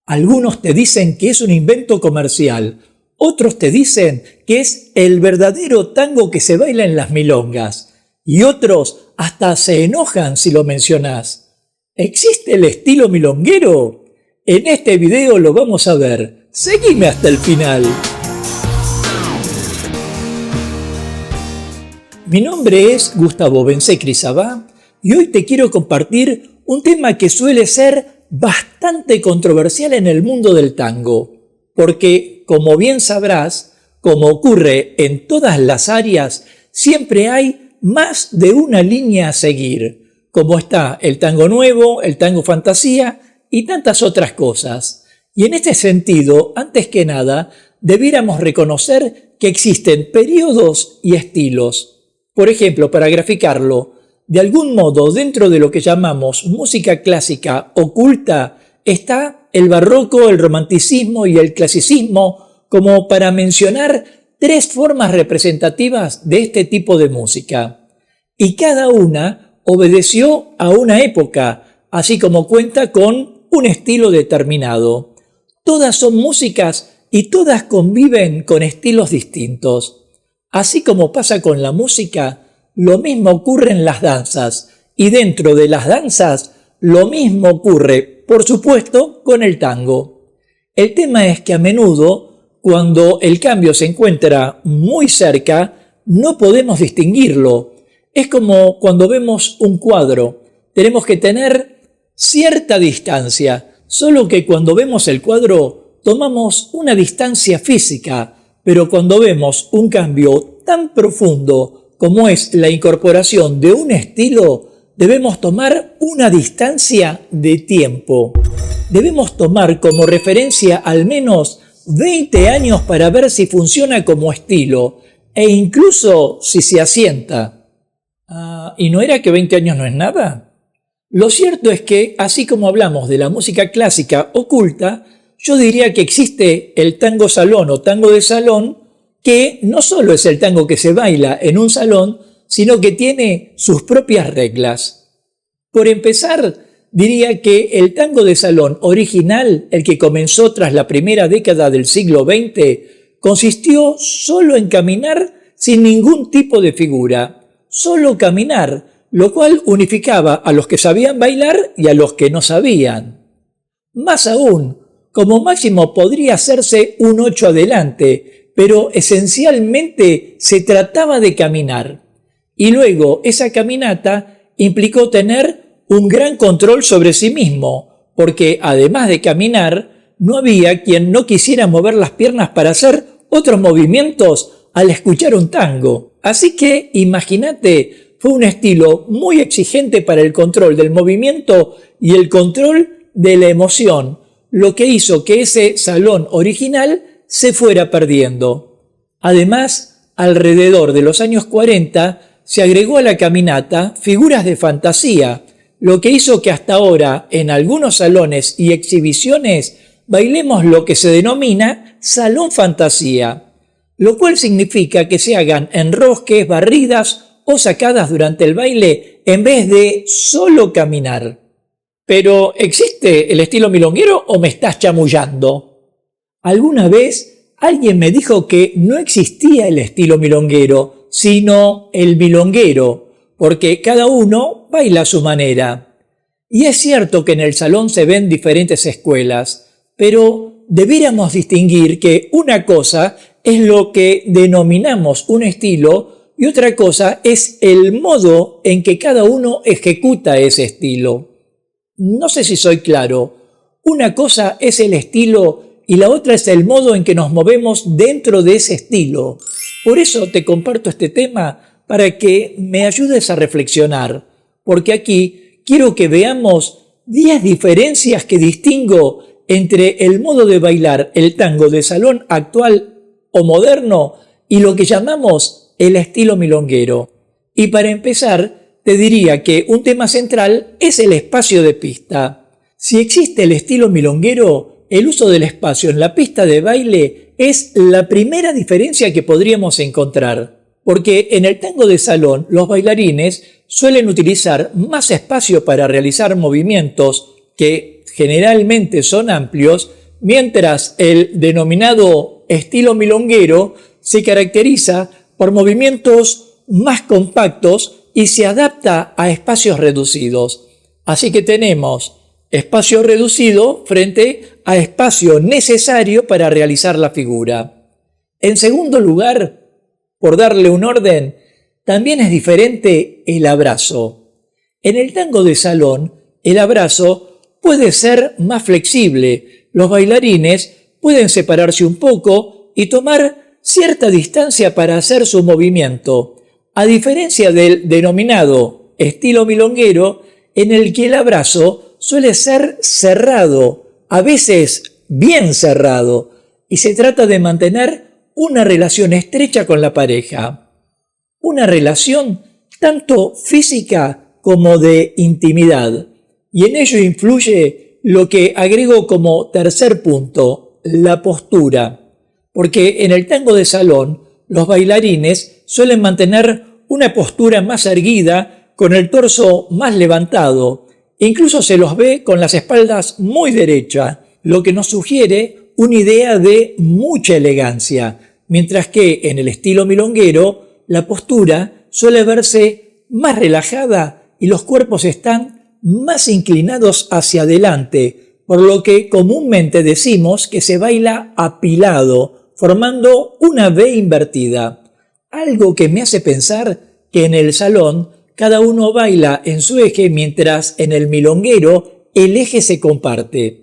Algunos te dicen que es un invento comercial, otros te dicen que es el verdadero tango que se baila en las milongas, y otros hasta se enojan si lo mencionás. ¿Existe el estilo milonguero? En este video lo vamos a ver. Seguime hasta el final. Mi nombre es Gustavo Bencé-Crisabá y hoy te quiero compartir un tema que suele ser bastante controversial en el mundo del tango, porque, como bien sabrás, como ocurre en todas las áreas, siempre hay más de una línea a seguir, como está el tango nuevo, el tango fantasía y tantas otras cosas. Y en este sentido, antes que nada, debiéramos reconocer que existen periodos y estilos. Por ejemplo, para graficarlo, de algún modo dentro de lo que llamamos música clásica oculta está el barroco, el romanticismo y el clasicismo, como para mencionar tres formas representativas de este tipo de música. Y cada una obedeció a una época, así como cuenta con un estilo determinado. Todas son músicas y todas conviven con estilos distintos. Así como pasa con la música, lo mismo ocurre en las danzas, y dentro de las danzas, lo mismo ocurre, por supuesto, con el tango. El tema es que a menudo, cuando el cambio se encuentra muy cerca, no podemos distinguirlo. Es como cuando vemos un cuadro, tenemos que tener cierta distancia, solo que cuando vemos el cuadro tomamos una distancia física, pero cuando vemos un cambio tan profundo como es la incorporación de un estilo, debemos tomar una distancia de tiempo. Debemos tomar como referencia al menos 20 años para ver si funciona como estilo e incluso si se asienta. ¿Y no era que 20 años no es nada? Lo cierto es que, así como hablamos de la música clásica oculta, yo diría que existe el tango salón o tango de salón, que no solo es el tango que se baila en un salón, sino que tiene sus propias reglas. Por empezar, diría que el tango de salón original, el que comenzó tras la primera década del siglo XX, consistió solo en caminar sin ningún tipo de figura, solo caminar, lo cual unificaba a los que sabían bailar y a los que no sabían. Más aún, como máximo podría hacerse un 8 adelante, pero esencialmente se trataba de caminar. Y luego esa caminata implicó tener un gran control sobre sí mismo, porque además de caminar, no había quien no quisiera mover las piernas para hacer otros movimientos al escuchar un tango. Así que, imagínate, fue un estilo muy exigente para el control del movimiento y el control de la emoción, lo que hizo que ese salón original se fuera perdiendo. Además, alrededor de los años 40 se agregó a la caminata figuras de fantasía, lo que hizo que hasta ahora en algunos salones y exhibiciones bailemos lo que se denomina salón fantasía, lo cual significa que se hagan enrosques, barridas o sacadas durante el baile en vez de solo caminar. Pero, ¿existe el estilo milonguero o me estás chamullando? Alguna vez alguien me dijo que no existía el estilo milonguero, sino el milonguero, porque cada uno baila a su manera. Y es cierto que en el salón se ven diferentes escuelas, pero debiéramos distinguir que una cosa es lo que denominamos un estilo y otra cosa es el modo en que cada uno ejecuta ese estilo. No sé si soy claro. Una cosa es el estilo y la otra es el modo en que nos movemos dentro de ese estilo. Por eso te comparto este tema para que me ayudes a reflexionar, porque aquí quiero que veamos 10 diferencias que distingo entre el modo de bailar el tango de salón actual o moderno y lo que llamamos el estilo milonguero. Y para empezar, te diría que un tema central es el espacio de pista. Si existe el estilo milonguero, el uso del espacio en la pista de baile es la primera diferencia que podríamos encontrar, porque en el tango de salón los bailarines suelen utilizar más espacio para realizar movimientos que generalmente son amplios, mientras el denominado estilo milonguero se caracteriza por movimientos más compactos y se adapta a espacios reducidos. Así que tenemos espacio reducido frente a espacio necesario para realizar la figura. En segundo lugar, por darle un orden, también es diferente el abrazo. En el tango de salón, el abrazo puede ser más flexible. Los bailarines pueden separarse un poco y tomar cierta distancia para hacer su movimiento, a diferencia del denominado estilo milonguero, en el que el abrazo suele ser cerrado, a veces bien cerrado, y se trata de mantener una relación estrecha con la pareja. Una relación tanto física como de intimidad. Y en ello influye lo que agrego como tercer punto, la postura. Porque en el tango de salón, los bailarines suelen mantener una postura más erguida, con el torso más levantado. Incluso se los ve con las espaldas muy derechas, lo que nos sugiere una idea de mucha elegancia, mientras que en el estilo milonguero la postura suele verse más relajada y los cuerpos están más inclinados hacia adelante, por lo que comúnmente decimos que se baila apilado, formando una V invertida. Algo que me hace pensar que en el salón cada uno baila en su eje, mientras en el milonguero el eje se comparte.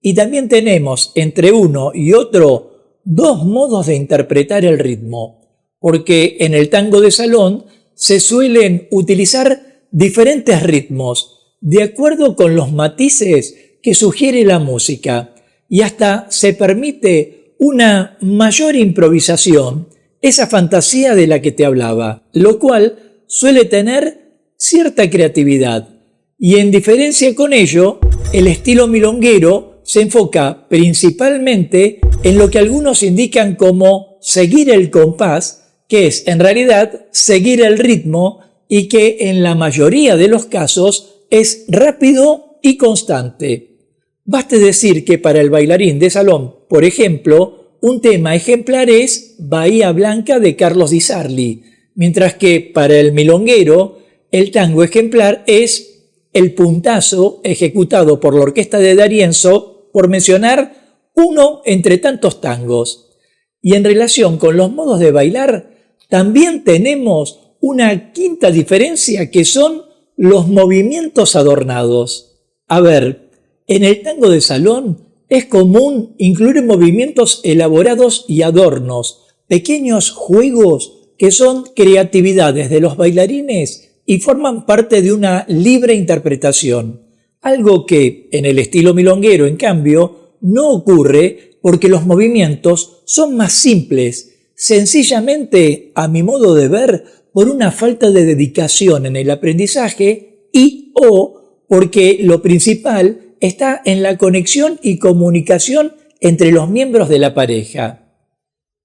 Y también tenemos entre uno y otro dos modos de interpretar el ritmo, porque en el tango de salón se suelen utilizar diferentes ritmos de acuerdo con los matices que sugiere la música, y hasta se permite una mayor improvisación, esa fantasía de la que te hablaba, lo cual suele tener cierta creatividad. Y en diferencia con ello, el estilo milonguero se enfoca principalmente en lo que algunos indican como seguir el compás, que es en realidad seguir el ritmo y que en la mayoría de los casos es rápido y constante. Baste decir que para el bailarín de salón, por ejemplo, un tema ejemplar es Bahía Blanca de Carlos Di Sarli, mientras que para el milonguero el tango ejemplar es El Puntazo, ejecutado por la orquesta de D'Arienzo, por mencionar uno entre tantos tangos. Y en relación con los modos de bailar, también tenemos una quinta diferencia, que son los movimientos adornados. A ver, en el tango de salón es común incluir movimientos elaborados y adornos, pequeños juegos que son creatividades de los bailarines y forman parte de una libre interpretación. Algo que en el estilo milonguero, en cambio, no ocurre porque los movimientos son más simples, sencillamente, a mi modo de ver, por una falta de dedicación en el aprendizaje o porque lo principal está en la conexión y comunicación entre los miembros de la pareja.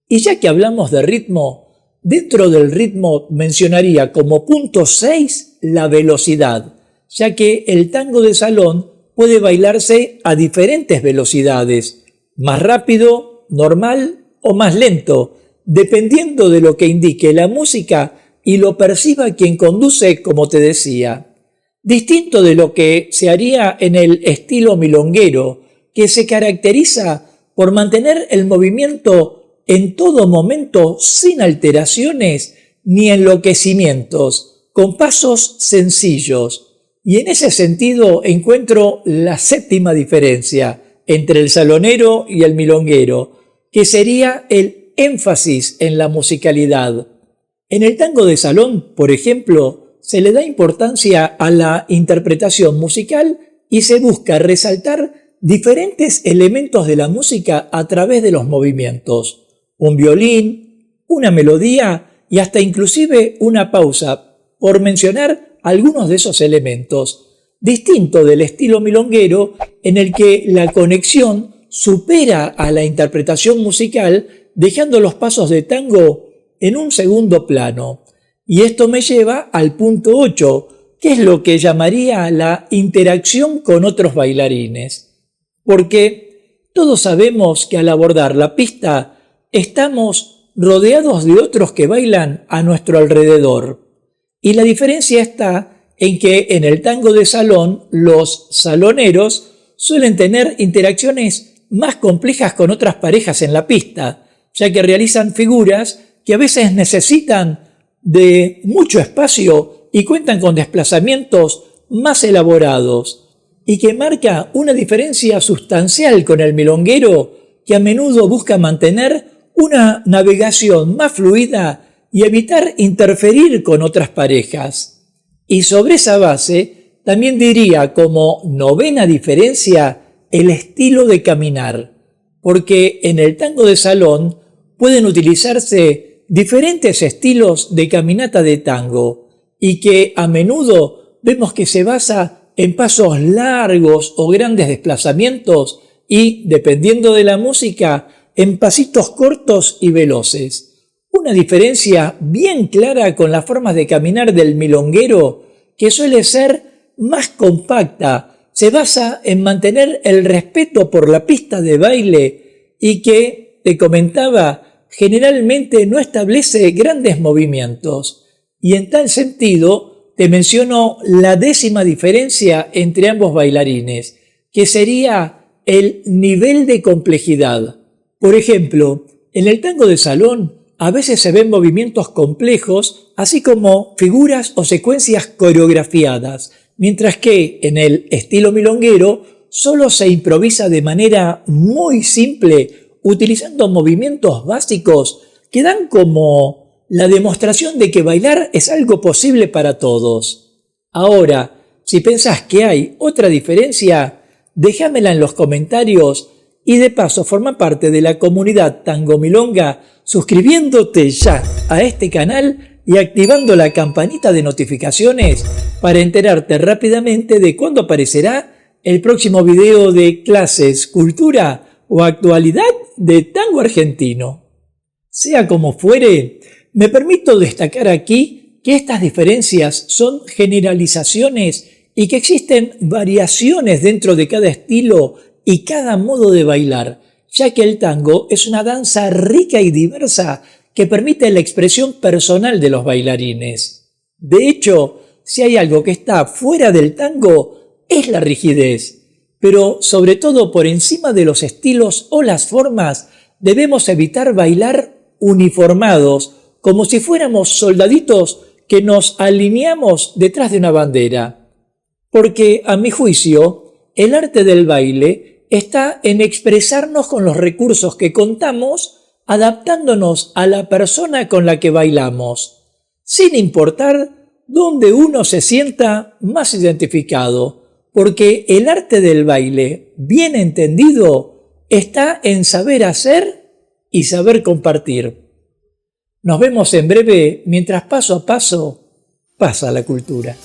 Y ya que hablamos de ritmo, dentro del ritmo mencionaría como punto 6 la velocidad, ya que el tango de salón puede bailarse a diferentes velocidades, más rápido, normal o más lento, dependiendo de lo que indique la música y lo perciba quien conduce, como te decía. Distinto de lo que se haría en el estilo milonguero, que se caracteriza por mantener el movimiento en todo momento sin alteraciones ni enloquecimientos, con pasos sencillos. Y en ese sentido encuentro la séptima diferencia entre el salonero y el milonguero, que sería el énfasis en la musicalidad. En el tango de salón, por ejemplo, se le da importancia a la interpretación musical y se busca resaltar diferentes elementos de la música a través de los movimientos. Un violín, una melodía y hasta inclusive una pausa, por mencionar algunos de esos elementos, distinto del estilo milonguero en el que la conexión supera a la interpretación musical, dejando los pasos de tango en un segundo plano. Y esto me lleva al punto 8, qué es lo que llamaría la interacción con otros bailarines, porque todos sabemos que al abordar la pista estamos rodeados de otros que bailan a nuestro alrededor. Y la diferencia está en que en el tango de salón los saloneros suelen tener interacciones más complejas con otras parejas en la pista, ya que realizan figuras que a veces necesitan de mucho espacio y cuentan con desplazamientos más elaborados, y que marca una diferencia sustancial con el milonguero, que a menudo busca mantener una navegación más fluida y evitar interferir con otras parejas. Y sobre esa base, también diría como novena diferencia el estilo de caminar, porque en el tango de salón pueden utilizarse diferentes estilos de caminata de tango y que a menudo vemos que se basa en pasos largos o grandes desplazamientos y, dependiendo de la música, en pasitos cortos y veloces. Una diferencia bien clara con las formas de caminar del milonguero, que suele ser más compacta, se basa en mantener el respeto por la pista de baile y que, te comentaba, generalmente no establece grandes movimientos. Y en tal sentido, te menciono la décima diferencia entre ambos bailarines, que sería el nivel de complejidad. Por ejemplo, en el tango de salón a veces se ven movimientos complejos, así como figuras o secuencias coreografiadas, mientras que en el estilo milonguero solo se improvisa de manera muy simple, utilizando movimientos básicos que dan como la demostración de que bailar es algo posible para todos. Ahora, si pensás que hay otra diferencia, déjamela en los comentarios y de paso forma parte de la comunidad Tango Milonga suscribiéndote ya a este canal y activando la campanita de notificaciones para enterarte rápidamente de cuándo aparecerá el próximo video de clases, cultura o actualidad de tango argentino. Sea como fuere, me permito destacar aquí que estas diferencias son generalizaciones y que existen variaciones dentro de cada estilo y cada modo de bailar, ya que el tango es una danza rica y diversa que permite la expresión personal de los bailarines. De hecho, si hay algo que está fuera del tango, es la rigidez. Pero sobre todo por encima de los estilos o las formas, debemos evitar bailar uniformados, como si fuéramos soldaditos que nos alineamos detrás de una bandera. Porque, a mi juicio, el arte del baile está en expresarnos con los recursos que contamos, adaptándonos a la persona con la que bailamos, sin importar dónde uno se sienta más identificado, porque el arte del baile, bien entendido, está en saber hacer y saber compartir. Nos vemos en breve mientras paso a paso pasa la cultura.